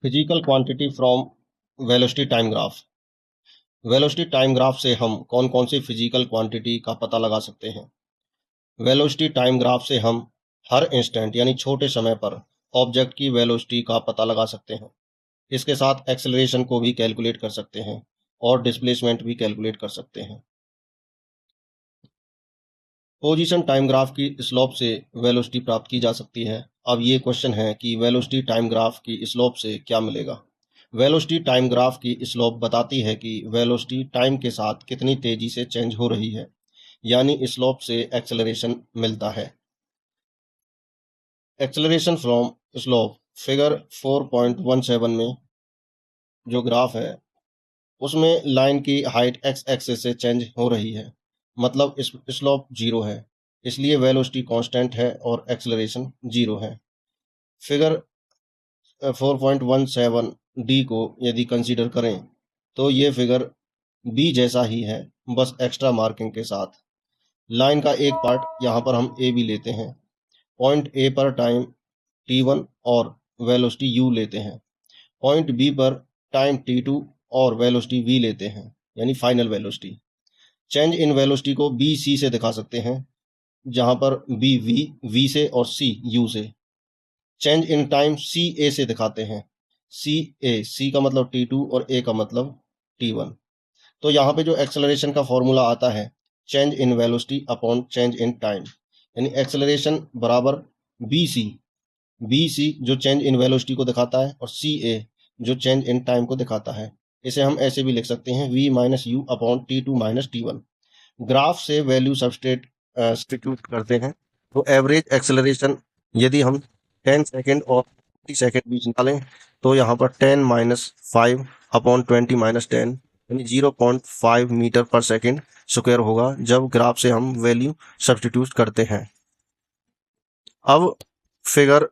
Physical quantity from velocity time graph. Velocity time graph से हम कौन कौन सी फिजिकल क्वांटिटी का पता लगा सकते हैं। वेलोसिटी टाइम ग्राफ से हम हर इंस्टेंट यानी छोटे समय पर ऑब्जेक्ट की वेलोसिटी का पता लगा सकते हैं। इसके साथ एक्सेलरेशन को भी कैलकुलेट कर सकते हैं और डिस्प्लेसमेंट भी कैलकुलेट कर सकते हैं। पोजीशन टाइम ग्राफ की स्लोप से वेलोसिटी प्राप्त की जा सकती है। अब ये क्वेश्चन है कि वेलोसिटी टाइम ग्राफ की स्लोप से क्या मिलेगा। वेलोसिटी टाइम ग्राफ की स्लोप बताती है कि वेलोसिटी टाइम के साथ कितनी तेजी से चेंज हो रही है, यानी स्लोप से एक्सेलरेशन मिलता है। एक्सेलरेशन फ्रॉम स्लोप फिगर 4.17 में जो ग्राफ है उसमें लाइन की हाइट एक्स एक्सिस से चेंज हो रही है, मतलब स्लोप जीरो है, इसलिए वेलोसिटी कांस्टेंट है और एक्सेलरेशन जीरो है। फिगर 4.17 डी को यदि कंसीडर करें तो ये फिगर बी जैसा ही है, बस एक्स्ट्रा मार्किंग के साथ। लाइन का एक पार्ट यहाँ पर हम ए बी लेते हैं, पॉइंट ए पर टाइम t1 और वेलोसिटी u लेते हैं, पॉइंट बी पर टाइम t2 और वेलोसिटी v लेते हैं, यानी final velocity. Change in velocity को बी सी से दिखा सकते हैं, जहां पर बी वी से और सी यू से। चेंज इन टाइम सी ए से दिखाते हैं, सी का मतलब t2 और ए का मतलब t1। तो यहाँ पे जो एक्सेलरेशन का फॉर्मूला आता है change in velocity upon change in time, यानी एक्सेलरेशन बराबर बी सी जो चेंज इन वेलोसिटी को दिखाता है और सी ए जो चेंज इन टाइम को दिखाता है। इसे हम ऐसे भी लिख सकते हैं v minus you upon t2 minus t1। Graph से वैल्यू सब्स्टिट्यूट करते हैं तो एवरेज एक्सेलरेशन यदि हम 10 सेकेंड और 20 सेकेंड बीच निकालें तो यहाँ पर 10 माइनस 5 अपॉन 20 माइनस 10 यानी 0.5 मीटर पर सेकेंड स्क्वायर होगा जब ग्राफ से हम वैल्यू सब्स्टिट्यूट करते हैं। अब फिगर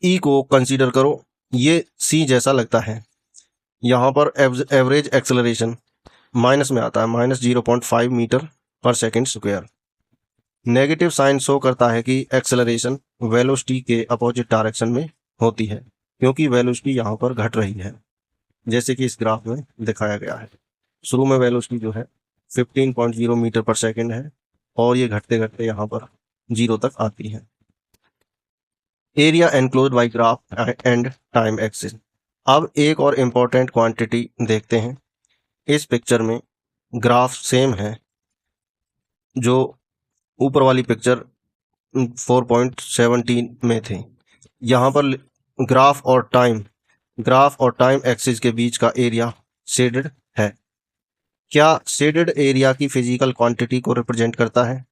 ई को कंसीडर करो, ये सी जैसा लगता है। यहाँ पर एवरेज एक्सेलरेशन माइनस में आता है, minus 0.5 metre per second square. Negative sign show करता है कि एक्सेलरेशन वेलोसिटी के अपोजिट डायरेक्शन में होती है, क्योंकि वेलोसिटी यहाँ पर घट रही है, जैसे कि इस ग्राफ में दिखाया गया है। शुरू में वेलोसिटी जो है 15.0 मीटर पर सेकेंड है और ये घटते घटते यहाँ पर 0 तक आती है। Area enclose by graph and time axis. अब एक और इम्पोर्टेंट क्वांटिटी देखते हैं। इस पिक्चर में ग्राफ सेम है जो ऊपर वाली पिक्चर 4.17 में थे। यहाँ पर ग्राफ और टाइम एक्सिस के बीच का एरिया शेडेड है। क्या शेडेड एरिया की फिजिकल क्वांटिटी को रिप्रेजेंट करता है?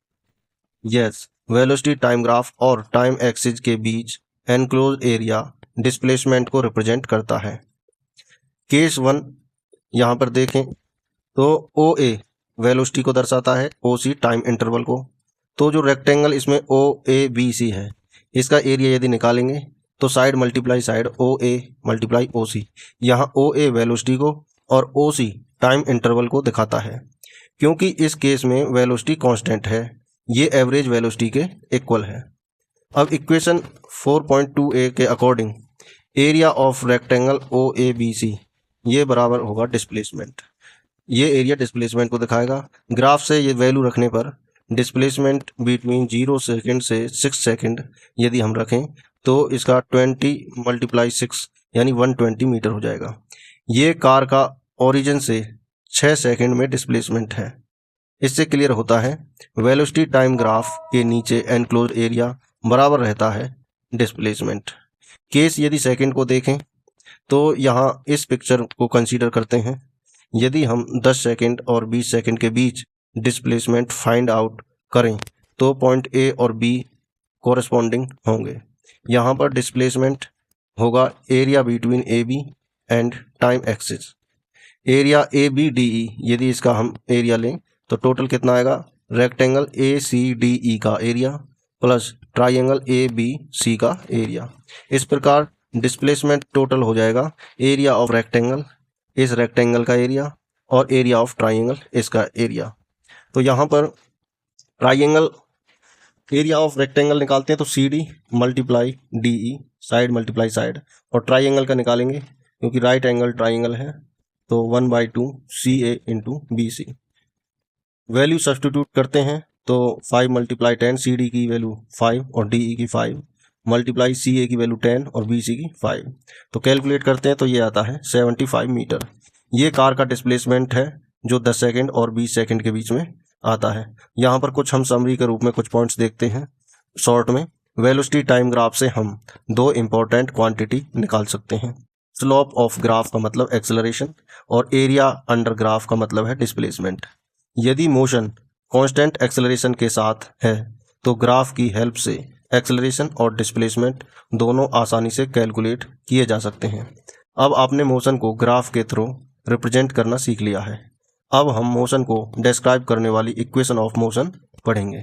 यस, वेलोसिटी टाइम ग्राफ और टाइम एक्सिस के बीच एनक्लोज एरिया डिस्प्लेसमेंट को रिप्रेजेंट करता है। केस 1 यहाँ पर देखें तो ओ ए वेलोसिटी को दर्शाता है, ओ सी टाइम इंटरवल को। तो जो रेक्टेंगल इसमें ओ ए बी सी है, इसका एरिया यदि निकालेंगे तो side multiply side O A multiply ओ सी। यहाँ ओ ए वेलोसिटी को और ओ सी टाइम इंटरवल को दिखाता है। क्योंकि इस केस में वेलोसिटी कांस्टेंट है, ये एवरेज वेलोसिटी के इक्वल है। अब इक्वेशन 4.2a के according area of rectangle O A B C ये बराबर होगा डिस्प्लेसमेंट। ये एरिया डिस्प्लेसमेंट को दिखाएगा। ग्राफ से ये वैल्यू रखने पर डिस्प्लेसमेंट बिटवीन 0 सेकेंड से 6 सेकेंड यदि हम रखें तो इसका 20 मल्टीप्लाई 6 यानी 120 मीटर हो जाएगा। ये कार का ओरिजिन से 6 सेकेंड में डिस्प्लेसमेंट है। इससे क्लियर होता है वेलोसिटी टाइम ग्राफ के नीचे एनक्लोज एरिया बराबर रहता है डिस्प्लेसमेंट। केस यदि सेकंड को देखें तो यहाँ इस पिक्चर को कंसीडर करते हैं। यदि हम 10 सेकंड और 20 सेकंड के बीच डिस्प्लेसमेंट फाइंड आउट करें तो पॉइंट ए और बी कोरस्पॉन्डिंग होंगे। यहाँ पर डिस्प्लेसमेंट होगा area between A B and time axis. Area A B D E यदि इसका हम एरिया लें तो टोटल कितना आएगा? रेक्टेंगल ए सी डी ई का area plus triangle A B C का एरिया। इस प्रकार डिस्प्लेसमेंट टोटल हो जाएगा एरिया ऑफ रेक्टेंगल, इस रेक्टेंगल का एरिया, और एरिया ऑफ ट्राइंगल, इसका एरिया। तो यहाँ पर ट्राइंगल एरिया ऑफ रेक्टेंगल निकालते हैं तो C D multiply D E, side multiply side, और ट्राइंगल का निकालेंगे क्योंकि राइट एंगल ट्राइंगल है, तो 1/2 CA into BC। Value substitute करते हैं तो 5 × 10, CD की वैल्यू 5 और DE की 5, मल्टीप्लाई CA की वैल्यू 10 और BC की 5। तो कैलकुलेट करते हैं तो ये आता है 75 मीटर। ये कार का डिस्प्लेसमेंट है जो 10 सेकेंड और 20 सेकेंड के बीच में आता है। यहाँ पर कुछ हम समरी के रूप में कुछ पॉइंट्स देखते हैं शॉर्ट में। वेलोसिटी टाइम ग्राफ से हम दो इंपॉर्टेंट क्वांटिटी निकाल सकते हैं। स्लोप ऑफ ग्राफ का मतलब एक्सेलरेशन और एरिया अंडर ग्राफ का मतलब है डिस्प्लेसमेंट। यदि मोशन कांस्टेंट एक्सेलरेशन के साथ है तो ग्राफ की हेल्प से एक्सेलरेशन और डिस्प्लेसमेंट दोनों आसानी से कैलकुलेट किए जा सकते हैं। अब आपने मोशन को ग्राफ के थ्रू रिप्रेजेंट करना सीख लिया है। अब हम मोशन को डिस्क्राइब करने वाली इक्वेशन ऑफ मोशन पढ़ेंगे।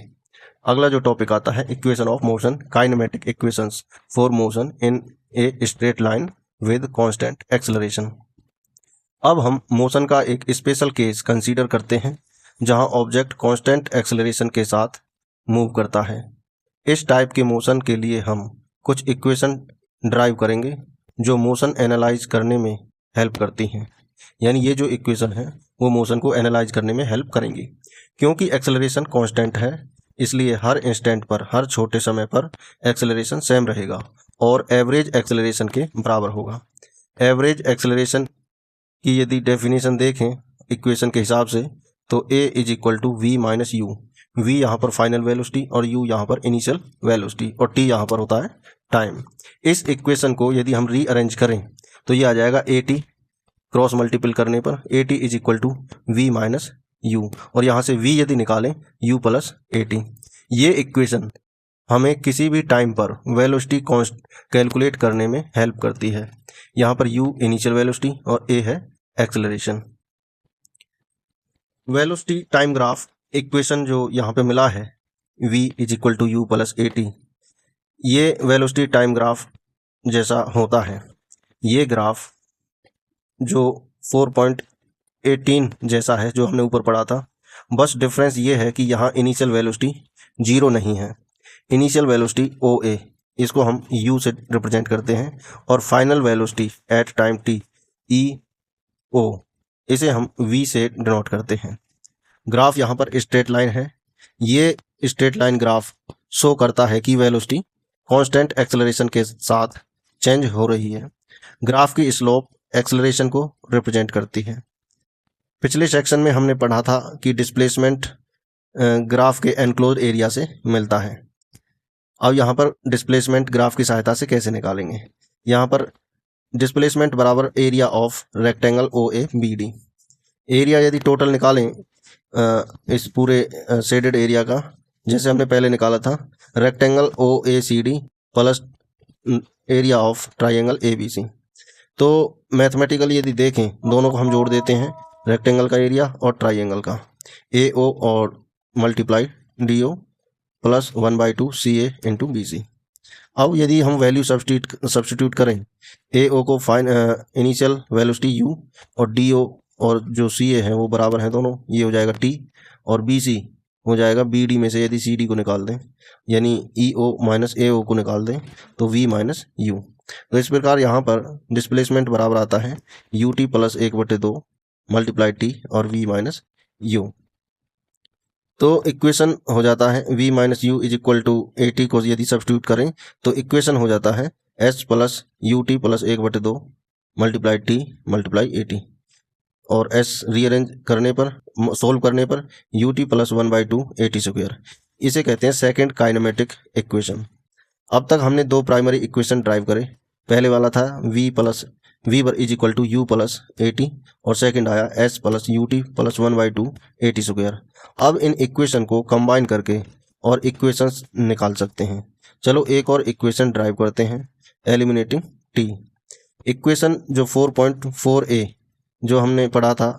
अगला जो टॉपिक आता है equation of motion, kinematic equations for motion in a straight line with constant acceleration. अब हम मोशन का एक स्पेशल केस कंसीडर करते हैं जहां ऑब्जेक्ट कांस्टेंट एक्सेलरेशन के साथ मूव करता है। इस टाइप के मोशन के लिए हम कुछ इक्वेशन ड्राइव करेंगे जो मोशन एनालाइज करने में हेल्प करती हैं। यानी ये जो इक्वेशन है वो मोशन को एनालाइज करने में हेल्प करेंगी। क्योंकि एक्सेलरेशन कांस्टेंट है इसलिए हर इंस्टेंट पर, हर छोटे समय पर एक्सेलरेशन सेम रहेगा और एवरेज एक्सेलरेशन के बराबर होगा। एवरेज एक्सेलरेशन की यदि डेफिनेशन देखें इक्वेशन के हिसाब से तो A = V - U। V यहाँ पर फाइनल वेलोसिटी और U यहाँ पर इनिशियल वेलोसिटी और T यहाँ पर होता है टाइम। इस इक्वेशन को यदि हम रीअरेंज करें तो ये आ जाएगा AT, क्रॉस मल्टीपल करने पर AT = V - U, और यहाँ से V यदि निकालें U + AT। ये इक्वेशन हमें किसी भी टाइम पर वेलोसिटी कैलकुलेट करने में हेल्प करती है। यहाँ पर U इनिशियल वेलोसिटी और A है acceleration. Velocity time graph equation जो यहाँ पे मिला है V = U + AT, ये वेलोसिटी टाइम ग्राफ जैसा होता है। ये ग्राफ जो 4.18 जैसा है जो हमने ऊपर पढ़ा था, बस डिफरेंस ये है कि यहाँ इनिशियल वेलोसिटी 0 नहीं है। इनिशियल वेलोसिटी OA, इसको हम U से रिप्रेजेंट करते हैं, और final velocity at time T EO, इसे हम V से डिनोट करते हैं। ग्राफ यहाँ पर स्ट्रेट लाइन है। ये स्ट्रेट लाइन ग्राफ शो करता है कि वेलोसिटी कांस्टेंट एक्सेलरेशन के साथ चेंज हो रही है। ग्राफ की स्लोप एक्सेलरेशन को रिप्रेजेंट करती है। पिछले सेक्शन में हमने पढ़ा था कि डिस्प्लेसमेंट ग्राफ के एनक्लोज एरिया से मिलता है। अब यहाँ पर डिस्प्लेसमेंट ग्राफ की सहायता से कैसे निकालेंगे। यहाँ पर डिस्प्लेसमेंट बराबर area of rectangle OABD। Area यदि टोटल निकालें इस पूरे शेडेड एरिया का, जैसे हमने पहले निकाला था rectangle OACD plus area of triangle ABC, तो मैथमेटिकली यदि देखें दोनों को हम जोड़ देते हैं, रेक्टेंगल का एरिया और ट्राइंगल का, AO और multiply DO + 1/2 CA into BC। अब यदि हम वैल्यू सब्स्टिट्यूट करें, AO को इनिशियल वेलोसिटी U और DO और जो CA है वो बराबर हैं दोनों, ये हो जाएगा T, और BC हो जाएगा BD में से यदि CD को निकाल दें, यानी EO - AO को निकाल दें तो V - U। तो इस प्रकार यहाँ पर डिस्प्लेसमेंट बराबर आता है UT + 1/2 मल्टीप्लाई T और V - U। तो इक्वेशन हो जाता है V - U = AT को यदि सब्स्टिट्यूट करें तो इक्वेशन हो जाता है S + UT + 1/2 multiply T multiply AT, और S रीअरेंज करने पर, सोल्व करने पर UT + 1/2 AT²। इसे कहते हैं सेकंड काइनेमेटिक इक्वेशन। अब तक हमने दो प्राइमरी इक्वेशन ड्राइव करे। पहले वाला था V = U + AT, और सेकंड आया S + UT + 1/2 AT²। अब इन इक्वेशन को कंबाइन करके और इक्वेशंस निकाल सकते हैं। चलो एक और इक्वेशन ड्राइव करते हैं, एलिमिनेटिंग T। इक्वेशन जो 4.4a जो हमने पढ़ा था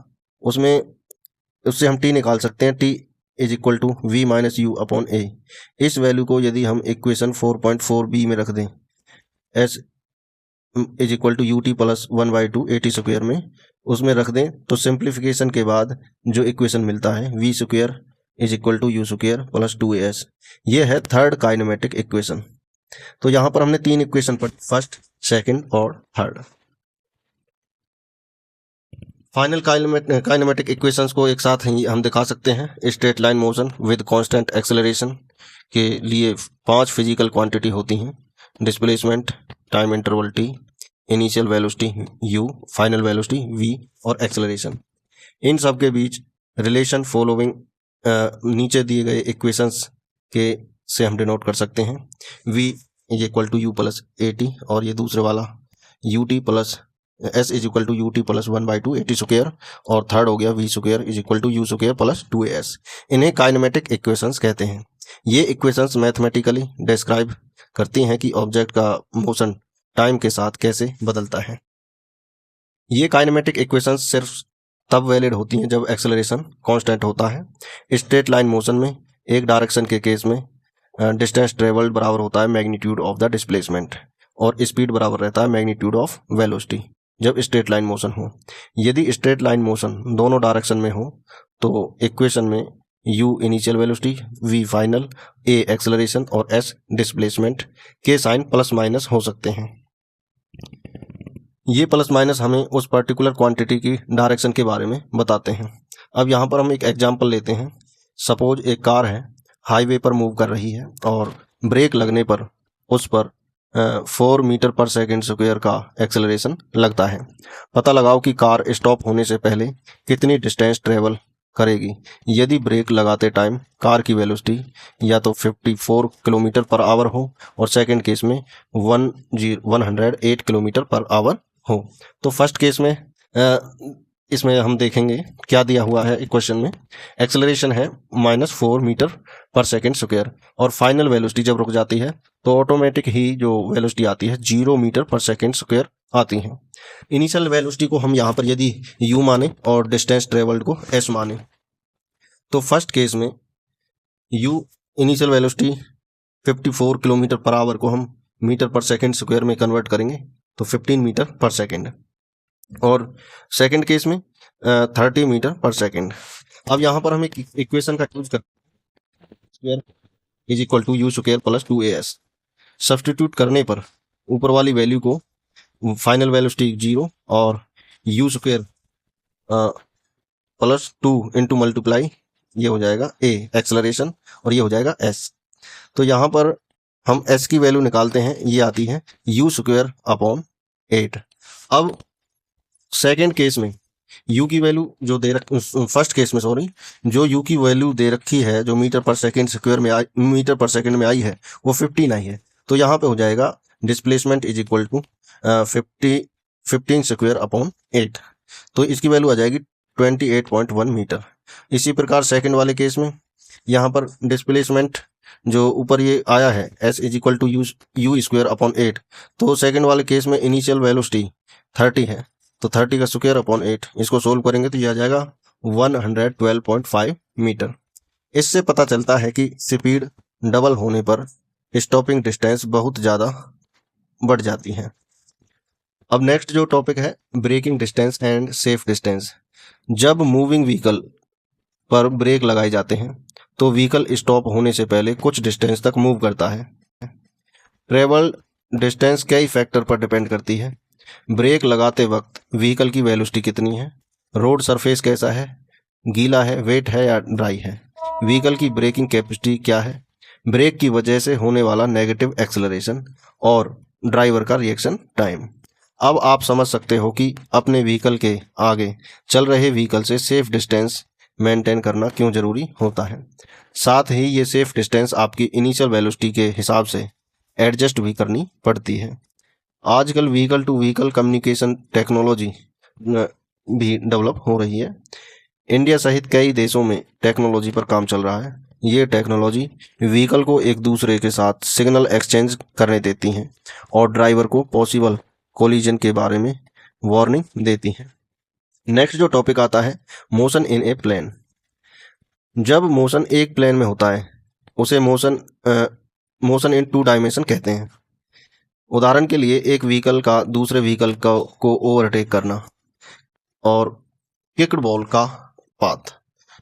उससे हम T निकाल सकते हैं। T = V - U / A। इस वैल्यू को यदि हम इक्वेशन 4.4b में रख दें, S = UT + 1/2 AT² में, उसमें रख दें तो सिंप्लीफिकेशन के बाद जो इक्वेशन मिलता है V² = U² + 2as। ये है थर्ड काइनेमेटिक इक्वेशन। तो यहाँ पर हमने 3 इक्वेशन पढ़ी, फर्स्ट, सेकंड और थर्ड। फाइनल काइनेमेटिक इक्वेशंस को एक साथ ही हम दिखा सकते हैं। Straight line motion with constant acceleration के लिए 5 फिजिकल क्वांटिटी होती हैं, displacement, time interval t, initial velocity u, final velocity v और एक्सेलरेशन। इन सब के बीच रिलेशन फॉलोइंग नीचे दिए गए इक्वेशंस के से हम डिनोट कर सकते हैं। v is equal to u plus a t, और ये दूसरे वाला u t plus s is equal to u t plus 1/2 a t square, और थर्ड हो गया v square is equal to u square plus 2as। इन्हें kinematic equations कहते हैं। ये इक्वेशंस मैथमेटिकली डिस्क्राइब करती हैं कि ऑब्जेक्ट का मोशन टाइम के साथ कैसे बदलता है। ये काइनेमेटिक इक्वेशंस सिर्फ तब वैलिड होती हैं जब एक्सेलरेशन कांस्टेंट होता है। स्ट्रेट लाइन मोशन में एक डायरेक्शन के केस में डिस्टेंस ट्रेवल्ड बराबर होता है मैग्नीट्यूड ऑफ द डिस्प्लेसमेंट, और स्पीड बराबर रहता है मैग्नीट्यूड ऑफ वेलोसिटी जब स्ट्रेट लाइन मोशन हो। यदि स्ट्रेट लाइन मोशन दोनों डायरेक्शन में हो तो इक्वेशन में u initial velocity, v final, a acceleration और s डिस्प्लेसमेंट के साइन प्लस माइनस हो सकते हैं। ये प्लस माइनस हमें उस पर्टिकुलर क्वांटिटी की डायरेक्शन के बारे में बताते हैं। अब यहाँ पर हम एक एग्जांपल लेते हैं। सपोज एक कार है, हाईवे पर मूव कर रही है और ब्रेक लगने पर उस पर 4 मीटर पर सेकेंड स्क्वायर का एक्सेलरेशन लगता है। पता लगाओ कि कार स्टॉप होने से पहले कितनी डिस्टेंस ट्रेवल करेगी। यदि ब्रेक लगाते टाइम कार की वेलोसिटी या तो 54 किलोमीटर पर आवर हो और सेकंड केस में 108 किलोमीटर पर आवर हो। तो फर्स्ट केस में इसमें हम देखेंगे क्या दिया हुआ है इक्वेशन में। एक्सेलरेशन है -4 मीटर पर सेकेंड स्क्वायर, और फाइनल वेलोसिटी जब रुक जाती है तो ऑटोमेटिक ही जो वेलोसिटी आती है 0 मीटर पर सेकेंड स्क्वायर आती हैं। इनिशियल वेलोसिटी को हम यहाँ पर यदि u माने और डिस्टेंस ट्रेवल्ड को s माने, तो फर्स्ट केस में u initial velocity 54 kilometre per hour को हम मीटर पर सेकेंड स्क्वायर में कन्वर्ट करेंगे तो 15 मीटर पर सेकेंड, और सेकेंड केस में 30 मीटर पर सेकेंड। अब यहाँ पर हम एक इक्वेशन का यूज करते हैं, square is equal to u square plus 2as। Substitute करने पर ऊपर वाली वैल्यू को फाइनल वेलोसिटी 0 और you square plus 2 into multiply, ये हो जाएगा a एक्सेलरेशन और ये हो जाएगा s। तो यहाँ पर हम s की वैल्यू निकालते हैं, ये आती है यू स्क्वायर अपॉन 8। अब सेकेंड केस में u की वैल्यू जो फर्स्ट केस में सॉरी, जो u की वैल्यू दे रखी है जो मीटर पर सेकेंड स्क्वायर में मीटर पर सेकेंड में आई है वो 15 आई है। तो यहाँ पे हो जाएगा displacement is equal to 15 square upon 8, तो इसकी वैल्यू आ जाएगी 28.1 मीटर। इसी प्रकार सेकेंड वाले केस में यहाँ पर डिस्प्लेसमेंट जो ऊपर ये आया है s is equal to u square upon 8, तो सेकेंड वाले केस में इनिशियल वेलोसिटी 30 है, तो 30 का स्क्वायर अपॉन 8, इसको सोल्व करेंगे तो ये आ जाएगा 112.5 मीटर। इससे पता चलता है कि स्पीड डबल होने पर स्टॉपिंग डिस्टेंस बहुत ज़्यादा बढ़ जाती है। अब नेक्स्ट जो टॉपिक है braking distance and safe distance. जब मूविंग व्हीकल पर ब्रेक लगाए जाते हैं तो व्हीकल स्टॉप होने से पहले कुछ डिस्टेंस तक मूव करता है। ट्रेवल डिस्टेंस कई फैक्टर पर डिपेंड करती है। ब्रेक लगाते वक्त व्हीकल की वेलोसिटी कितनी है, रोड सरफेस कैसा है, गीला है, वेट है या ड्राई है, व्हीकल की ब्रेकिंग कैपेसिटी क्या है, ब्रेक की वजह से होने वाला नेगेटिव एक्सेलरेशन और ड्राइवर का रिएक्शन टाइम। अब आप समझ सकते हो कि अपने व्हीकल के आगे चल रहे व्हीकल से सेफ डिस्टेंस मेंटेन करना क्यों जरूरी होता है। साथ ही ये सेफ डिस्टेंस आपकी इनिशियल वेलोसिटी के हिसाब से एडजस्ट भी करनी पड़ती है। आजकल vehicle to vehicle communication technology भी डेवलप हो रही है। इंडिया सहित कई देशों में टेक्नोलॉजी पर काम चल रहा है। ये टेक्नोलॉजी व्हीकल को एक दूसरे के साथ सिग्नल एक्सचेंज करने देती हैं और ड्राइवर को पॉसिबल कोलिजन के बारे में वार्निंग देती हैं। नेक्स्ट जो टॉपिक आता है मोशन इन ए प्लेन। जब मोशन एक प्लेन में होता है उसे मोशन इन 2 डायमेंशन कहते हैं। उदाहरण के लिए एक व्हीकल का दूसरे व्हीकल को ओवरटेक करना, और किक्ड बॉल का पाथ,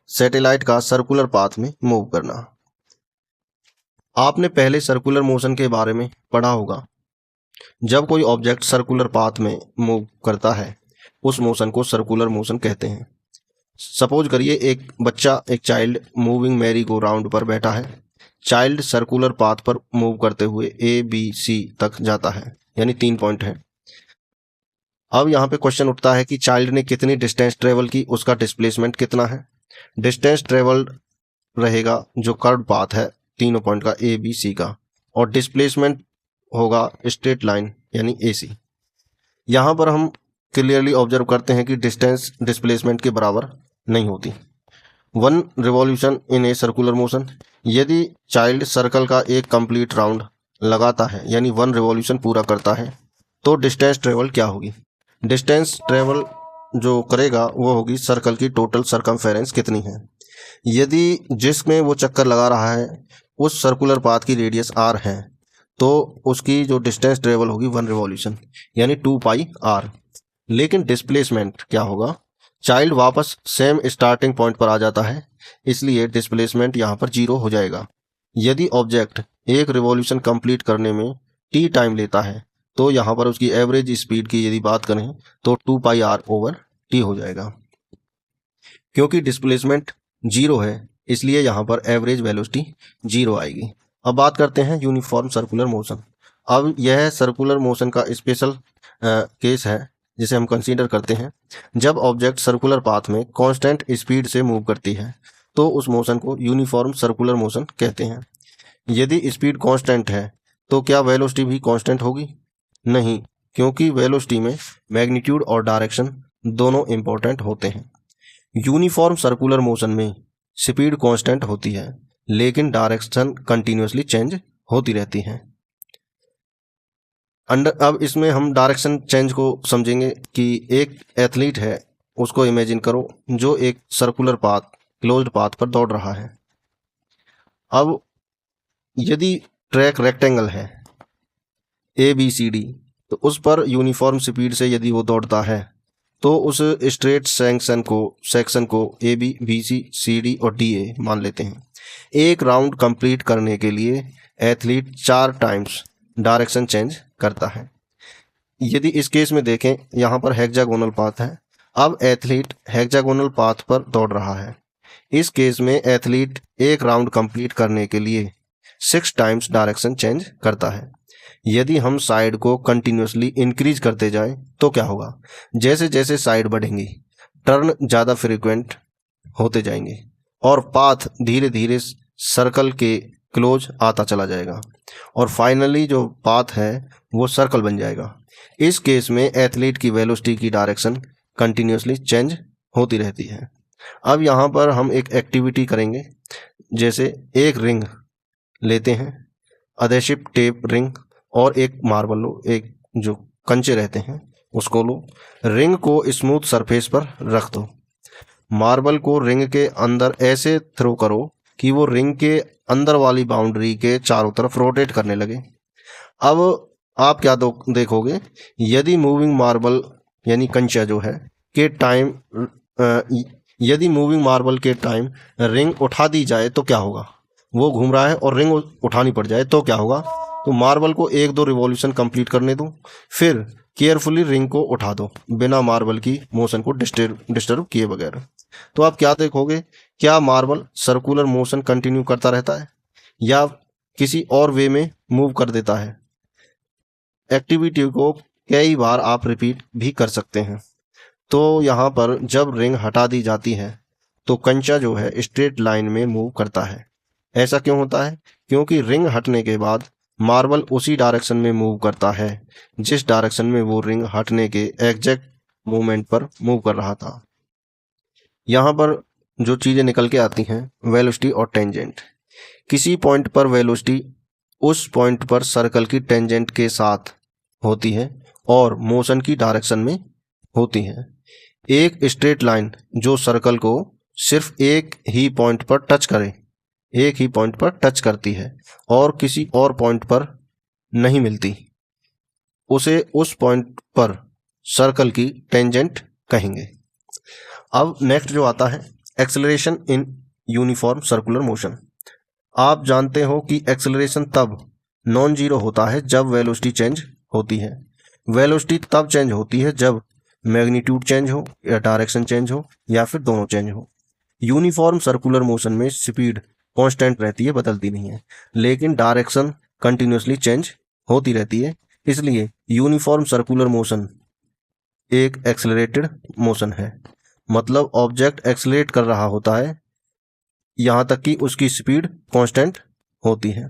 सैटेलाइट का सर्कुलर पाथ में मूव करना। आपने पहले सर्कुलर मोशन के बारे में पढ़ा होगा। जब कोई ऑब्जेक्ट सर्कुलर पाथ में मूव करता है उस मोशन को सर्कुलर मोशन कहते हैं। सपोज करिए एक बच्चा, एक child moving merry go round पर बैठा है। चाइल्ड सर्कुलर पाथ पर मूव करते हुए ABC तक जाता है, यानी 3 पॉइंट है। अब यहाँ पे क्वेश्चन उठता है कि चाइल्ड ने कितनी डिस्टेंस ट्रेवल की, उसका डिस्प्लेसमेंट कितना है। डिस्टेंस ट्रेवल रहेगा जो कर्व पाथ है तीनों पॉइंट का ABC का, और डिस्प्लेसमेंट होगा स्ट्रेट लाइन यानी AC। यहाँ पर हम क्लियरली ऑब्जर्व करते हैं कि डिस्टेंस डिस्प्लेसमेंट के बराबर नहीं होती। 1 revolution in a circular motion, यदि चाइल्ड सर्कल का एक कंप्लीट राउंड लगाता है यानी 1 रिवॉल्यूशन पूरा करता है तो डिस्टेंस ट्रेवल क्या होगी। डिस्टेंस ट्रेवल जो करेगा वो होगी सर्कल की टोटल सरकमफेरेंस कितनी है। यदि जिसमें वो चक्कर लगा रहा है उस सर्कुलर पाथ की रेडियस r है तो उसकी जो डिस्टेंस ट्रेवल होगी 1 रिवॉल्यूशन यानी 2πr। लेकिन डिस्प्लेसमेंट क्या होगा, चाइल्ड वापस सेम स्टार्टिंग पॉइंट पर आ जाता है, इसलिए डिस्प्लेसमेंट यहाँ पर 0 हो जाएगा। यदि ऑब्जेक्ट एक रिवॉल्यूशन कंप्लीट करने में t टाइम लेता है तो यहाँ पर उसकी एवरेज स्पीड की यदि बात करें तो 2πr/t हो जाएगा। क्योंकि डिस्प्लेसमेंट 0 है इसलिए यहाँ पर एवरेज वेलोसिटी 0 आएगी। अब बात करते हैं यूनिफॉर्म सर्कुलर मोशन। अब यह सर्कुलर मोशन का स्पेशल केस है जिसे हम कंसीडर करते हैं। जब ऑब्जेक्ट सर्कुलर पाथ में कांस्टेंट स्पीड से मूव करती है तो उस मोशन को यूनिफॉर्म सर्कुलर मोशन कहते हैं। यदि स्पीड कांस्टेंट है तो क्या वेलोसिटी भी कांस्टेंट होगी? नहीं, क्योंकि वेलोसिटी में मैग्नीट्यूड और डायरेक्शन दोनों इंपॉर्टेंट होते हैं। यूनिफॉर्म सर्कुलर मोशन में स्पीड कांस्टेंट होती है लेकिन डायरेक्शन कंटिन्यूसली चेंज होती रहती है। अब इसमें हम डायरेक्शन चेंज को समझेंगे कि एक एथलीट है, उसको इमेजिन करो जो एक सर्कुलर पाथ, क्लोज्ड पाथ पर दौड़ रहा है। अब यदि ट्रैक रेक्टेंगल है ABCD तो उस पर यूनिफॉर्म स्पीड से यदि वो दौड़ता है तो उस स्ट्रेट सेक्शन को AB, BC, CD और DA मान लेते हैं। एक राउंड कंप्लीट करने के लिए एथलीट 4 टाइम्स डायरेक्शन चेंज करता है। यदि इस केस में देखें, यहाँ पर हेक्सागोनल पाथ है। अब एथलीट हेक्सागोनल पाथ पर दौड़ रहा है। इस केस में एथलीट एक राउंड कंप्लीट करने के लिए 6 टाइम्स डायरेक्शन चेंज करता है। यदि हम साइड को कंटिन्यूसली इंक्रीज करते जाएं तो क्या होगा, जैसे जैसे साइड बढ़ेंगी टर्न ज़्यादा फ्रीक्वेंट होते जाएंगे और पाथ धीरे धीरे सर्कल के क्लोज आता चला जाएगा और फाइनली जो पाथ है वो सर्कल बन जाएगा। इस केस में एथलीट की वेलोसिटी की डायरेक्शन कंटिन्यूसली चेंज होती रहती है। अब यहाँ पर हम एक एक्टिविटी करेंगे, जैसे एक रिंग लेते हैं, अधेसिव टेप रिंग, और एक मार्बल लो, एक जो कंचे रहते हैं उसको लो। रिंग को स्मूथ सरफेस पर रख दो। मार्बल को रिंग के अंदर ऐसे थ्रो करो कि वो रिंग के अंदर वाली बाउंड्री के चारों तरफ रोटेट करने लगे। अब आप क्या देखोगे, यदि मूविंग मार्बल यानी कंचा जो है के टाइम यदि मूविंग मार्बल के टाइम रिंग उठा दी जाए तो क्या होगा, वो घूम रहा है और रिंग उठानी पड़ जाए तो क्या होगा, तो मार्बल को 1-2 रिवॉल्यूशन कंप्लीट करने दो, फिर केयरफुली रिंग को उठा दो बिना मार्बल की मोशन को डिस्टर्ब किए बगैर। तो आप क्या देखोगे, क्या मार्बल सर्कुलर मोशन कंटिन्यू करता रहता है या किसी और वे में मूव कर देता है। एक्टिविटी को कई बार आप रिपीट भी कर सकते हैं। तो यहाँ पर जब रिंग हटा दी जाती है तो कंचा जो है स्ट्रेट लाइन में मूव करता है। ऐसा क्यों होता है, क्योंकि रिंग हटने के बाद मार्बल उसी डायरेक्शन में मूव करता है जिस डायरेक्शन में वो रिंग हटने के एग्जैक्ट मूवमेंट पर मूव कर रहा था। यहाँ पर जो चीज़ें निकल के आती हैं, वेलोसिटी और टेंजेंट। किसी पॉइंट पर वेलोसिटी उस पॉइंट पर सर्कल की टेंजेंट के साथ होती है और मोशन की डायरेक्शन में होती है। एक स्ट्रेट लाइन जो सर्कल को सिर्फ एक ही पॉइंट पर टच करती है और किसी और पॉइंट पर नहीं मिलती, उसे उस पॉइंट पर सर्कल की टेंजेंट कहेंगे। अब नेक्स्ट जो आता है, acceleration in uniform circular motion. आप जानते हो कि एक्सेलरेशन तब नॉन जीरो होता है जब वेलोसिटी चेंज होती है। वेलोसिटी तब चेंज होती है जब मैग्नीट्यूड चेंज हो या डायरेक्शन चेंज हो या फिर दोनों चेंज हो। यूनिफॉर्म सर्कुलर मोशन में स्पीड कांस्टेंट रहती है, बदलती नहीं है, लेकिन डायरेक्शन कंटिन्यूसली चेंज होती रहती है। इसलिए यूनिफॉर्म सर्कुलर मोशन एक एक्सेलरेटेड मोशन है। मतलब ऑब्जेक्ट एक्सेलरेट कर रहा होता है यहाँ तक कि उसकी स्पीड कांस्टेंट होती है।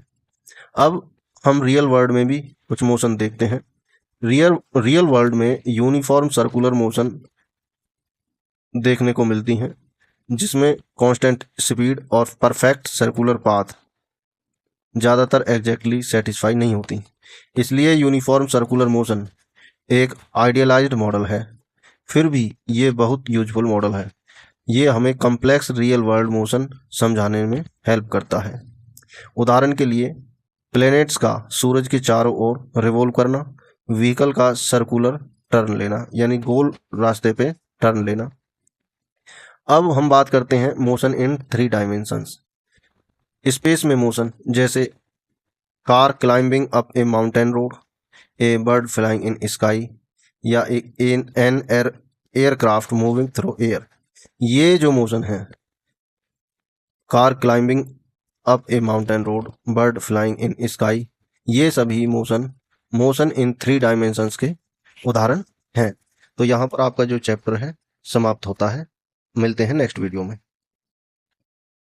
अब हम रियल वर्ल्ड में भी कुछ मोशन देखते हैं। रियल वर्ल्ड में यूनिफॉर्म सर्कुलर मोशन देखने को मिलती हैं, जिसमें कांस्टेंट स्पीड और परफेक्ट सर्कुलर पाथ ज़्यादातर एग्जैक्टली सेटिस्फाई नहीं होती। इसलिए यूनिफॉर्म सर्कुलर मोशन एक आइडियलाइज्ड मॉडल है, फिर भी ये बहुत यूजफुल मॉडल है। ये हमें कॉम्प्लेक्स रियल वर्ल्ड मोशन समझाने में हेल्प करता है। उदाहरण के लिए प्लैनेट्स का सूरज के चारों ओर रिवॉल्व करना, व्हीकल का सर्कुलर टर्न लेना यानी गोल रास्ते पे टर्न लेना। अब हम बात करते हैं मोशन इन 3 डायमेंशंस। स्पेस में मोशन जैसे car climbing up a mountain road, a bird flying in sky या an aircraft moving through air. ये जो मोशन है, car climbing up a mountain road, bird flying in sky, ये सभी motion in 3 dimensions के उदाहरण हैं। तो यहाँ पर आपका जो चैप्टर है समाप्त होता है। मिलते हैं नेक्स्ट वीडियो में।